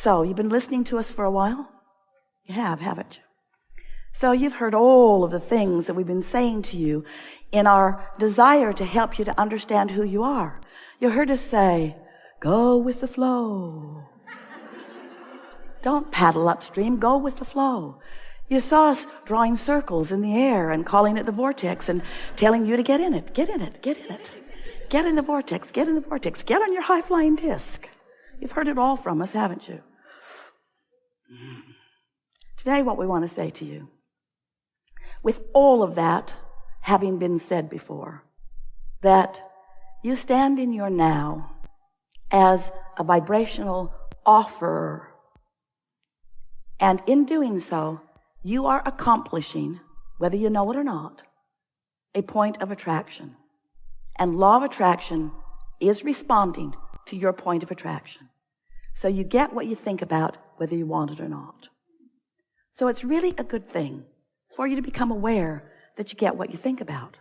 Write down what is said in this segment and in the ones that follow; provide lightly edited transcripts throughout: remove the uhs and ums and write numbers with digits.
So, you've been listening to us for a while? You have, haven't you? So you've heard all of the things that we've been saying to you in our desire to help you to understand who you are. You heard us say, go with the flow. Don't paddle upstream, go with the flow. You saw us drawing circles in the air and calling it the vortex and telling you to get in it, get in it, get in it. Get in the vortex, get in the vortex, get on your high-flying disc. You've heard it all from us, haven't you? Today, what we want to say to you, with all of that having been said before, that you stand in your now as a vibrational offerer. And in doing so, you are accomplishing, whether you know it or not, a point of attraction. And law of attraction is responding to your point of attraction. So you get what you think about, whether you want it or not. So it's really a good thing for you to become aware that you get what you think about.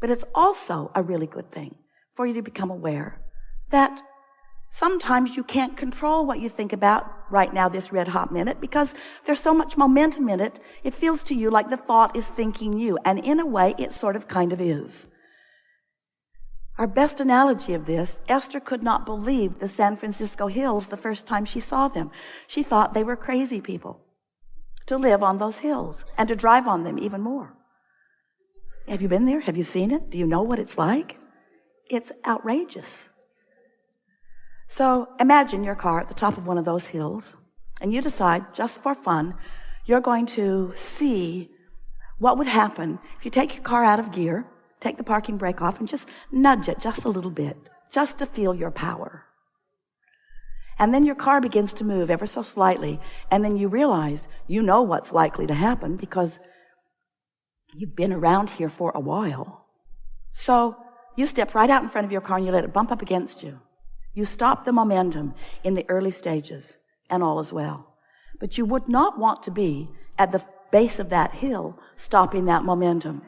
But it's also a really good thing for you to become aware that sometimes you can't control what you think about right now, this red hot minute, because there's so much momentum in it, it feels to you like the thought is thinking you. And in a way, it sort of kind of is. Our best analogy of this, Esther could not believe the San Francisco hills the first time she saw them. She thought they were crazy people to live on those hills and to drive on them even more. Have you been there? Have you seen it? Do you know what it's like? It's outrageous. So imagine your car at the top of one of those hills, and you decide, just for fun, you're going to see what would happen if you take your car out of gear, take the parking brake off, and just nudge it just a little bit, just to feel your power. And then your car begins to move ever so slightly, and then you realize you know what's likely to happen because you've been around here for a while. So you step right out in front of your car and you let it bump up against you. You stop the momentum in the early stages, and all is well. But you would not want to be at the base of that hill stopping that momentum,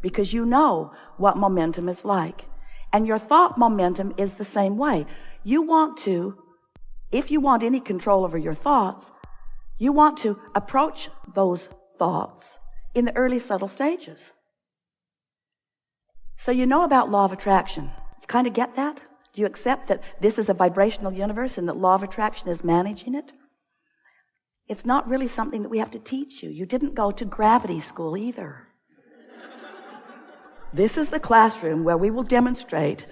because you know what momentum is like. And your thought momentum is the same way. You want to, if you want any control over your thoughts, you want to approach those thoughts in the early subtle stages. So you know about law of attraction. You kind of get that? Do you accept that this is a vibrational universe and that law of attraction is managing it? It's not really something that we have to teach you. You didn't go to gravity school either. This is the classroom where we will demonstrate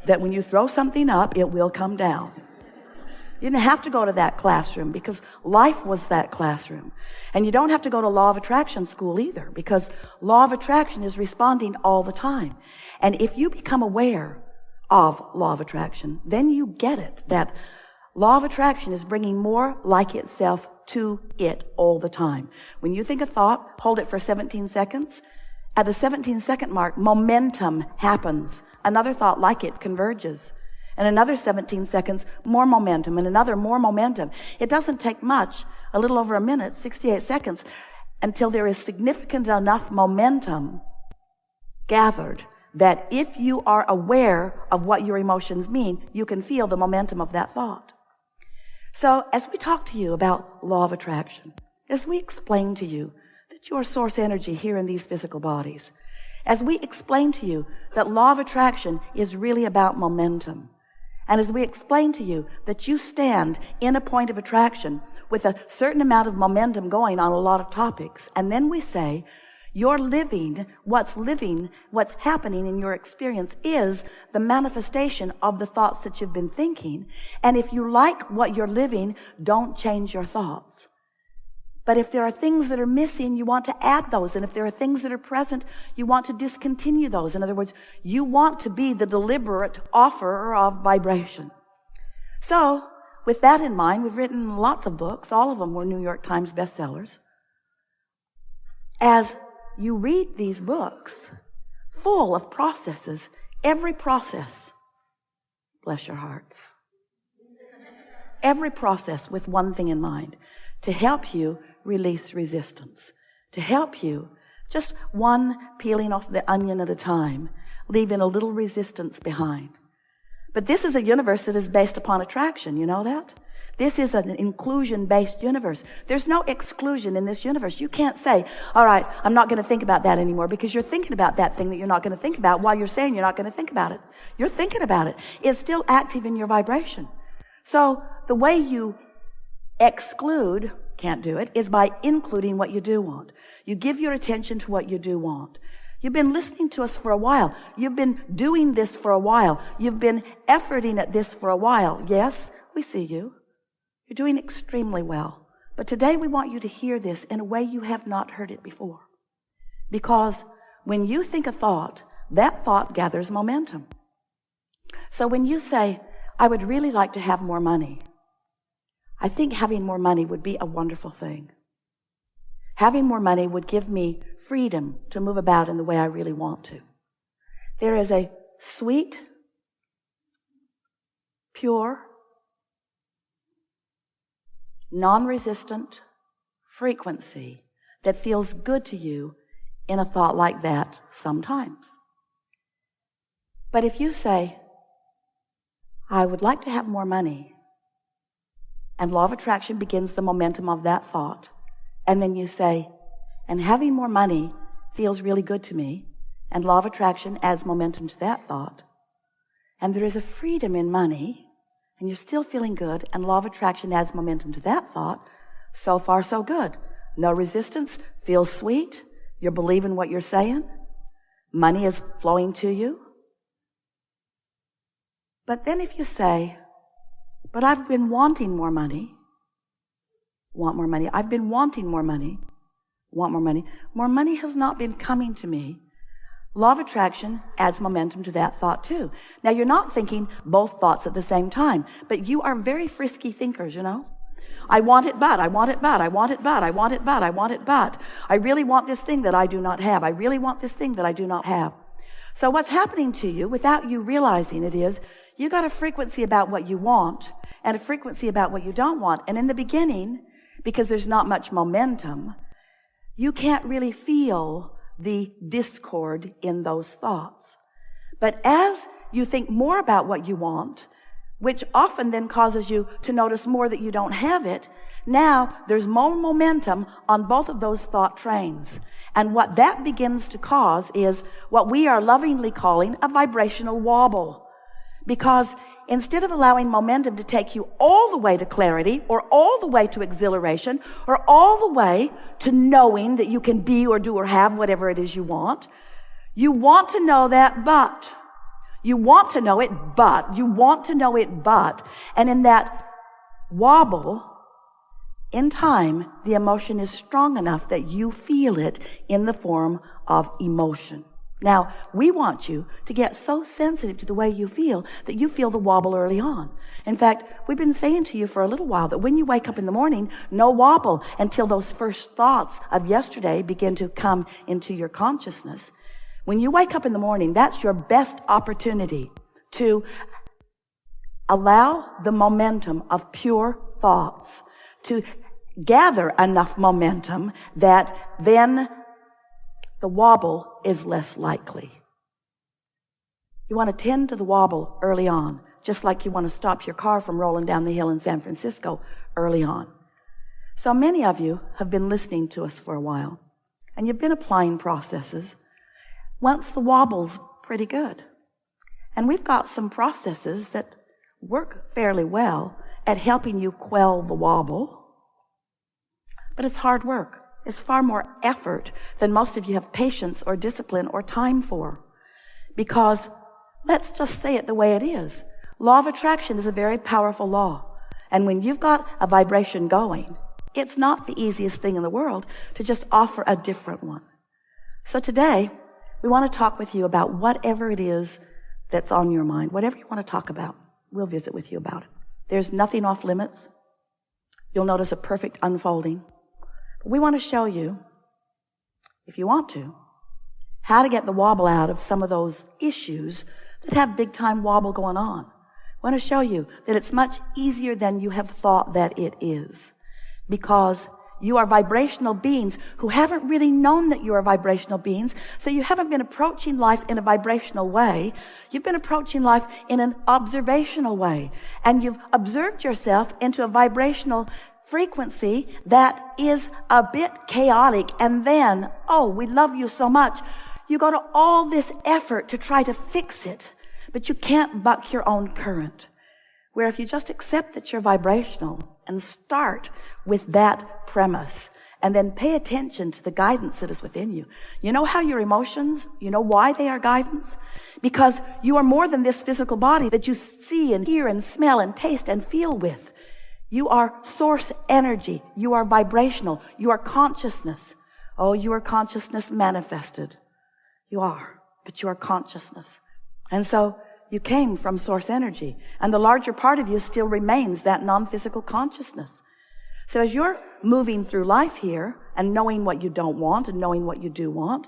that when you throw something up, it will come down. You didn't have to go to that classroom because life was that classroom. And you don't have to go to law of attraction school either, because law of attraction is responding all the time. And if you become aware of law of attraction, then you get it, that law of attraction is bringing more like itself to it all the time. When you think a thought, hold it for 17 seconds. At the 17-second mark, momentum happens. Another thought like it converges. And another 17 seconds, more momentum, and another more momentum. It doesn't take much, a little over a minute, 68 seconds, until there is significant enough momentum gathered that if you are aware of what your emotions mean, you can feel the momentum of that thought. So as we talk to you about law of attraction, as we explain to you that your source energy here in these physical bodies, as we explain to you that law of attraction is really about momentum, and as we explain to you that you stand in a point of attraction with a certain amount of momentum going on a lot of topics, and then we say, you're living, what's happening in your experience is the manifestation of the thoughts that you've been thinking. And if you like what you're living, don't change your thoughts. But if there are things that are missing, you want to add those. And if there are things that are present, you want to discontinue those. In other words, you want to be the deliberate offerer of vibration. So, with that in mind, we've written lots of books. All of them were New York Times bestsellers. As you read these books, full of processes, every process, bless your hearts, every process with one thing in mind, to help you release resistance, to help you, just one peeling off the onion at a time, leaving a little resistance behind. But this is a universe that is based upon attraction, you know that? This is an inclusion-based universe. There's no exclusion in this universe. You can't say, all right, I'm not going to think about that anymore, because you're thinking about that thing that you're not going to think about while you're saying you're not going to think about it. You're thinking about it. It's still active in your vibration. So the way you exclude, can't do it, is by including what you do want. You give your attention to what you do want. You've been listening to us for a while. You've been doing this for a while. You've been efforting at this for a while. Yes, we see you. You're doing extremely well. But today we want you to hear this in a way you have not heard it before. Because when you think a thought, that thought gathers momentum. So when you say, I would really like to have more money, I think having more money would be a wonderful thing. Having more money would give me freedom to move about in the way I really want to. There is a sweet, pure, non-resistant frequency that feels good to you in a thought like that sometimes. But if you say, I would like to have more money, and law of attraction begins the momentum of that thought, and then you say, and having more money feels really good to me, and law of attraction adds momentum to that thought, and there is a freedom in money, and you're still feeling good, and law of attraction adds momentum to that thought, so far so good. No resistance, feels sweet, you're believing what you're saying, money is flowing to you. But then if you say, but I've been wanting more money, want more money, I've been wanting more money, want more money has not been coming to me, law of attraction adds momentum to that thought too. Now you're not thinking both thoughts at the same time, but you are very frisky thinkers, you know. I want it, but I want it, but I want it, but I want it, but I want it, but I really want this thing that I do not have. I really want this thing that I do not have. So what's happening to you without you realizing it is you got a frequency about what you want and a frequency about what you don't want. And in the beginning, because there's not much momentum, you can't really feel the discord in those thoughts. But as you think more about what you want, which often then causes you to notice more that you don't have it, now there's more momentum on both of those thought trains. And what that begins to cause is what we are lovingly calling a vibrational wobble. Because instead of allowing momentum to take you all the way to clarity, or all the way to exhilaration, or all the way to knowing that you can be or do or have whatever it is you want to know that, but you want to know it, but you want to know it, but, and in that wobble, in time, the emotion is strong enough that you feel it in the form of emotion. Now, we want you to get so sensitive to the way you feel that you feel the wobble early on. In fact, we've been saying to you for a little while that when you wake up in the morning, no wobble until those first thoughts of yesterday begin to come into your consciousness. When you wake up in the morning, that's your best opportunity to allow the momentum of pure thoughts to gather enough momentum that then the wobble is less likely. You want to tend to the wobble early on, just like you want to stop your car from rolling down the hill in San Francisco early on. So many of you have been listening to us for a while, and you've been applying processes. Once the wobble's pretty good. And we've got some processes that work fairly well at helping you quell the wobble. But it's hard work. It's far more effort than most of you have patience or discipline or time for. Because, let's just say it the way it is. Law of attraction is a very powerful law. And when you've got a vibration going, it's not the easiest thing in the world to just offer a different one. So today, we want to talk with you about whatever it is that's on your mind. Whatever you want to talk about, we'll visit with you about it. There's nothing off limits. You'll notice a perfect unfolding. We want to show you, if you want to, how to get the wobble out of some of those issues that have big time wobble going on. We want to show you that it's much easier than you have thought that it is, because You are vibrational beings who haven't really known that you are vibrational beings, so you haven't been approaching life in a vibrational way. You've been approaching life in an observational way, and you've observed yourself into a vibrational frequency that is a bit chaotic, and then, oh, we love you so much, you go to all this effort to try to fix it, but you can't buck your own current. Where if you just accept that you're vibrational and start with that premise and then pay attention to the guidance that is within you. You know how your emotions, you know why they are guidance? Because you are more than this physical body that you see and hear and smell and taste and feel with. You are source energy. You are vibrational. You are consciousness. Oh, you are consciousness manifested. You are, but you are consciousness. And so you came from source energy, and the larger part of you still remains that non-physical consciousness. So as you're moving through life here and knowing what you don't want and knowing what you do want,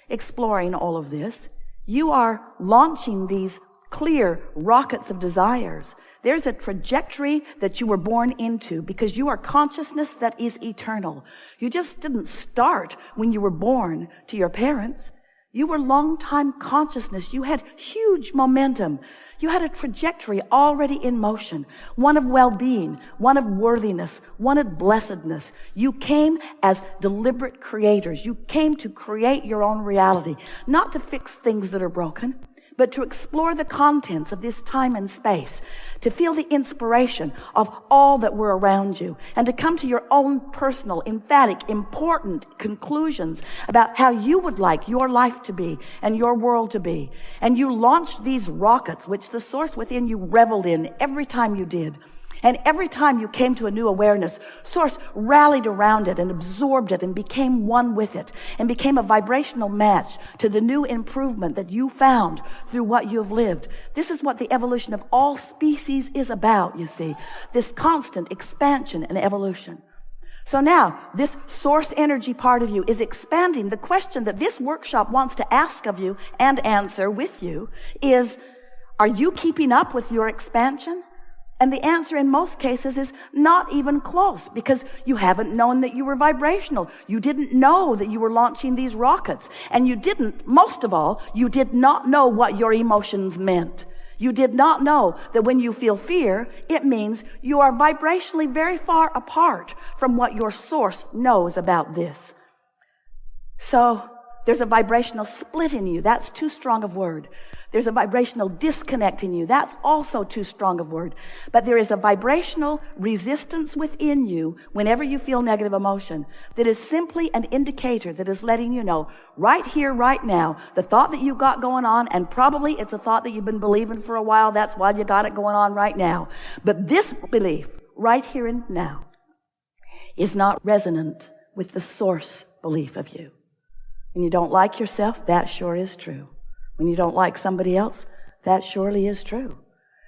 exploring all of this, you are launching these clear rockets of desires. There's a trajectory that you were born into because you are consciousness that is eternal. You just didn't start when you were born to your parents. You were long-time consciousness. You had huge momentum. You had a trajectory already in motion, one of well-being, one of worthiness, one of blessedness. You came as deliberate creators. You came to create your own reality, not to fix things that are broken, but to explore the contents of this time and space, to feel the inspiration of all that were around you, and to come to your own personal, emphatic, important conclusions about how you would like your life to be and your world to be. And you launched these rockets, which the source within you reveled in every time you did. And every time you came to a new awareness, source rallied around it and absorbed it and became one with it and became a vibrational match to the new improvement that you found through what you have lived. This is what the evolution of all species is about, you see, this constant expansion and evolution. So now, this source energy part of you is expanding. The question that this workshop wants to ask of you and answer with you is, are you keeping up with your expansion? And the answer in most cases is not even close, because you haven't known that you were vibrational. You didn't know that you were launching these rockets. And you didn't, most of all, you did not know what your emotions meant. You did not know that when you feel fear, it means you are vibrationally very far apart from what your source knows about this. So there's a vibrational split in you. That's too strong of word. There's a vibrational disconnect in you. That's also too strong of word. But there is a vibrational resistance within you whenever you feel negative emotion that is simply an indicator that is letting you know right here, right now, the thought that you've got going on, and probably it's a thought that you've been believing for a while. That's why you got it going on right now. But this belief right here and now is not resonant with the source belief of you. When you don't like yourself, that sure is true. When you don't like somebody else, that surely is true.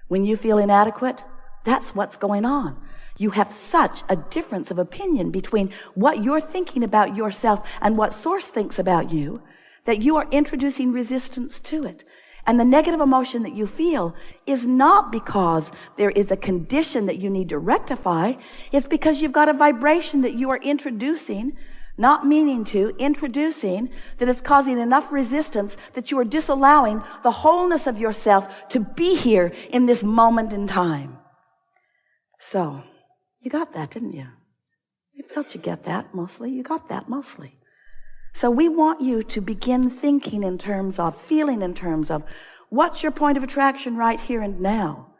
When you feel inadequate, that's what's going on. You have such a difference of opinion between what you're thinking about yourself and what Source thinks about you that you are introducing resistance to it. And the negative emotion that you feel is not because there is a condition that you need to rectify. It's because you've got a vibration that you are introducing, not meaning to, introducing, that is causing enough resistance that you are disallowing the wholeness of yourself to be here in this moment in time. So, you got that, didn't you? You felt you get that mostly. You got that mostly. So we want you to begin thinking in terms of, feeling in terms of, what's your point of attraction right here and now?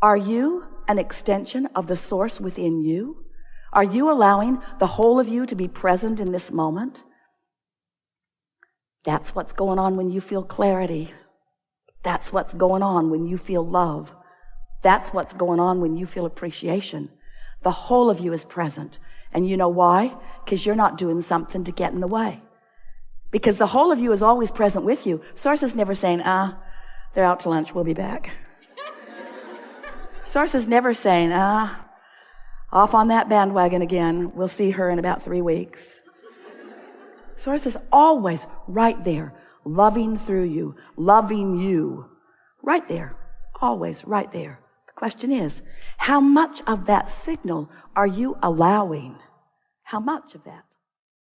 Are you an extension of the source within you? Are you allowing the whole of you to be present in this moment? That's what's going on when you feel clarity. That's what's going on when you feel love. That's what's going on when you feel appreciation. The whole of you is present. And you know why? Because you're not doing something to get in the way. Because the whole of you is always present with you. Source is never saying, they're out to lunch, we'll be back. Source is never saying, off on that bandwagon again, we'll see her in about 3 weeks. Source is always right there, loving through you, loving you. Right there, always right there. The question is, how much of that signal are you allowing? How much of that?